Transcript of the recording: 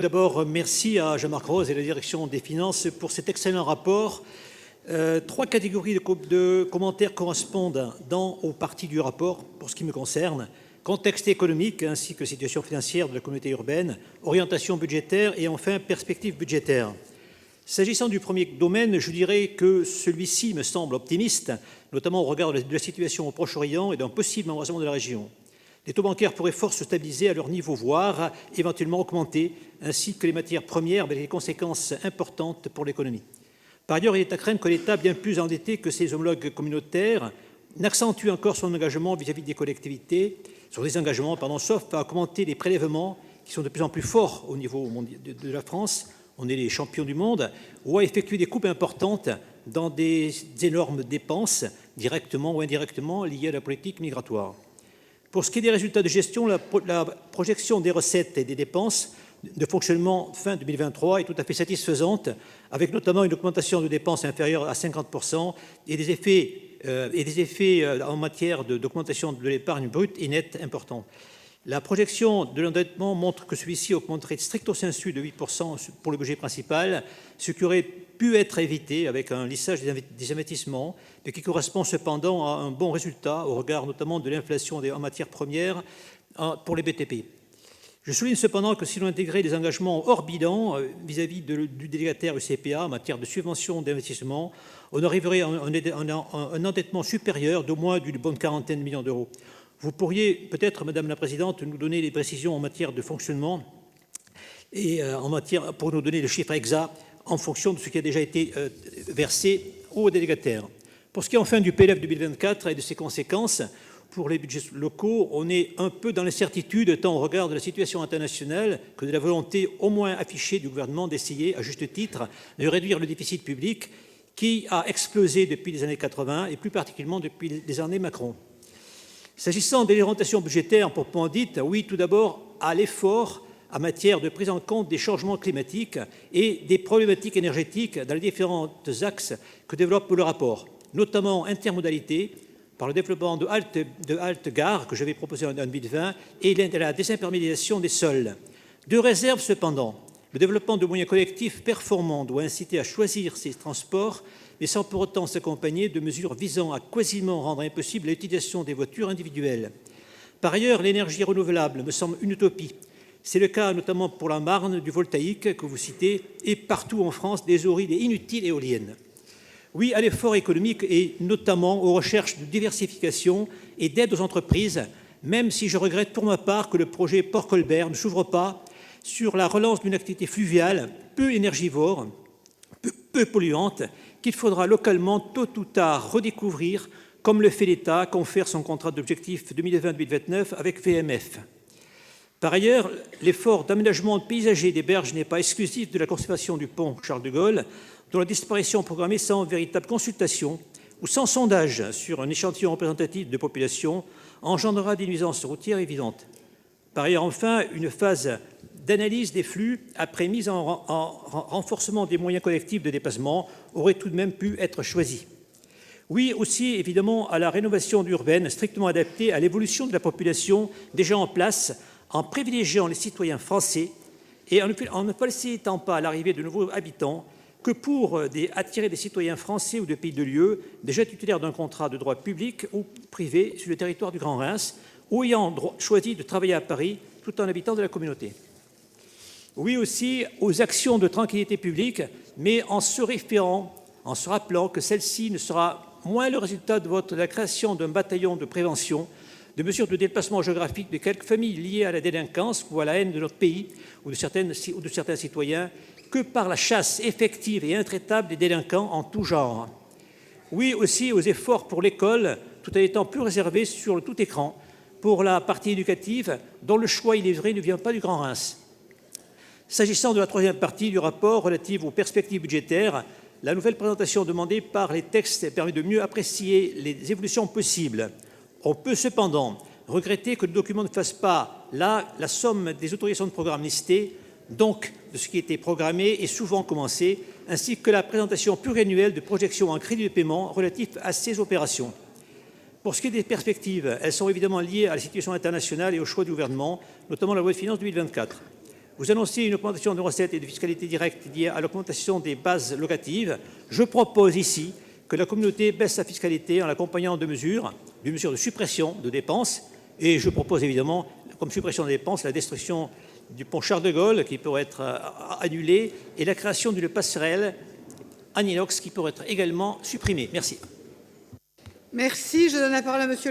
D'abord, merci à Jean-Marc Rose et la direction des finances pour cet excellent rapport. Trois catégories de commentaires correspondent aux parties du rapport pour ce qui me concerne. Contexte économique ainsi que situation financière de la communauté urbaine, orientation budgétaire et enfin perspective budgétaire. S'agissant du premier domaine, je dirais que celui-ci me semble optimiste, notamment au regard de la situation au Proche-Orient et d'un possible embrasement de la région. Les taux bancaires pourraient fort se stabiliser à leur niveau, voire éventuellement augmenter, ainsi que les matières premières, avec des conséquences importantes pour l'économie. Par ailleurs, il est à craindre que l'État, bien plus endetté que ses homologues communautaires, n'accentue encore son engagement vis-à-vis des collectivités, sauf à augmenter les prélèvements qui sont de plus en plus forts au niveau de la France. On est les champions du monde, ou à effectuer des coupes importantes dans des énormes dépenses, directement ou indirectement liées à la politique migratoire. Pour ce qui est des résultats de gestion, la projection des recettes et des dépenses de fonctionnement fin 2023 est tout à fait satisfaisante, avec notamment une augmentation de dépenses inférieure à 50% et des effets en matière d'augmentation de l'épargne brute et nette importants. La projection de l'endettement montre que celui-ci augmenterait stricto sensu de 8% pour le budget principal, ce qui aurait pu être évité avec un lissage des investissements, mais qui correspond cependant à un bon résultat au regard notamment de l'inflation en matières premières pour les BTP. Je souligne cependant que si l'on intégrait les engagements hors bilan vis-à-vis du délégataire UCPA en matière de subvention d'investissement, on arriverait à un endettement supérieur d'au moins d'une bonne quarantaine de millions d'euros. Vous pourriez peut-être, Madame la Présidente, nous donner les précisions en matière de fonctionnement et pour nous donner le chiffre exact en fonction de ce qui a déjà été versé aux délégataires. Pour ce qui est enfin du PLF 2024 et de ses conséquences pour les budgets locaux, on est un peu dans l'incertitude tant au regard de la situation internationale que de la volonté au moins affichée du gouvernement d'essayer, à juste titre, de réduire le déficit public qui a explosé depuis les années 80 et plus particulièrement depuis les années Macron. S'agissant des orientations budgétaires proprement dites, oui, tout d'abord à l'effort en matière de prise en compte des changements climatiques et des problématiques énergétiques dans les différents axes que développe le rapport, notamment intermodalité, par le développement de haltes-gares que j'avais proposé en 2020 et la désimperméabilisation des sols. Deux réserves cependant. Le développement de moyens collectifs performants doit inciter à choisir ces transports, mais sans pour autant s'accompagner de mesures visant à quasiment rendre impossible l'utilisation des voitures individuelles. Par ailleurs, l'énergie renouvelable me semble une utopie. C'est le cas notamment pour la Marne, du voltaïque que vous citez, et partout en France, des orides inutiles éoliennes. Oui à l'effort économique et notamment aux recherches de diversification et d'aide aux entreprises, même si je regrette pour ma part que le projet Port-Colbert ne s'ouvre pas sur la relance d'une activité fluviale peu énergivore, peu polluante, qu'il faudra localement tôt ou tard redécouvrir, comme le fait l'État, confère son contrat d'objectif 2020-2029 avec VMF. Par ailleurs, l'effort d'aménagement paysager des berges n'est pas exclusif de la conservation du pont Charles de Gaulle, dont la disparition programmée sans véritable consultation ou sans sondage sur un échantillon représentatif de population engendrera des nuisances routières évidentes. Par ailleurs, enfin, une phase d'analyse des flux après mise en renforcement des moyens collectifs de déplacement aurait tout de même pu être choisie. Oui aussi, évidemment, à la rénovation urbaine strictement adaptée à l'évolution de la population déjà en place, en privilégiant les citoyens français et en ne facilitant pas l'arrivée de nouveaux habitants que pour attirer des citoyens français ou de pays de lieu déjà titulaires d'un contrat de droit public ou privé sur le territoire du Grand Reims ou ayant choisi de travailler à Paris tout en habitant de la communauté. Oui aussi aux actions de tranquillité publique, mais en se rappelant que celle-ci ne sera moins le résultat de la création d'un bataillon de prévention, de mesures de déplacement géographique de quelques familles liées à la délinquance ou à la haine de notre pays ou de certains citoyens, que par la chasse effective et intraitable des délinquants en tout genre. Oui aussi aux efforts pour l'école, tout en étant plus réservé sur le tout écran, pour la partie éducative, dont le choix, il est vrai, ne vient pas du Grand Reims. S'agissant de la troisième partie du rapport relative aux perspectives budgétaires, la nouvelle présentation demandée par les textes permet de mieux apprécier les évolutions possibles. On peut cependant regretter que le document ne fasse pas la somme des autorisations de programme listées, donc de ce qui était programmé et souvent commencé, ainsi que la présentation pluriannuelle de projections en crédit de paiement relatifs à ces opérations. Pour ce qui est des perspectives, elles sont évidemment liées à la situation internationale et au choix du gouvernement, notamment la loi de finances 2024. Vous annoncez une augmentation de recettes et de fiscalité directe liée à l'augmentation des bases locatives. Je propose ici que la communauté baisse sa fiscalité en l'accompagnant de mesures de suppression de dépenses. Et je propose évidemment, comme suppression de dépenses, la destruction du pont Charles de Gaulle qui pourrait être annulé et la création d'une passerelle en inox qui pourrait être également supprimée. Merci. Merci. Je donne la parole à Monsieur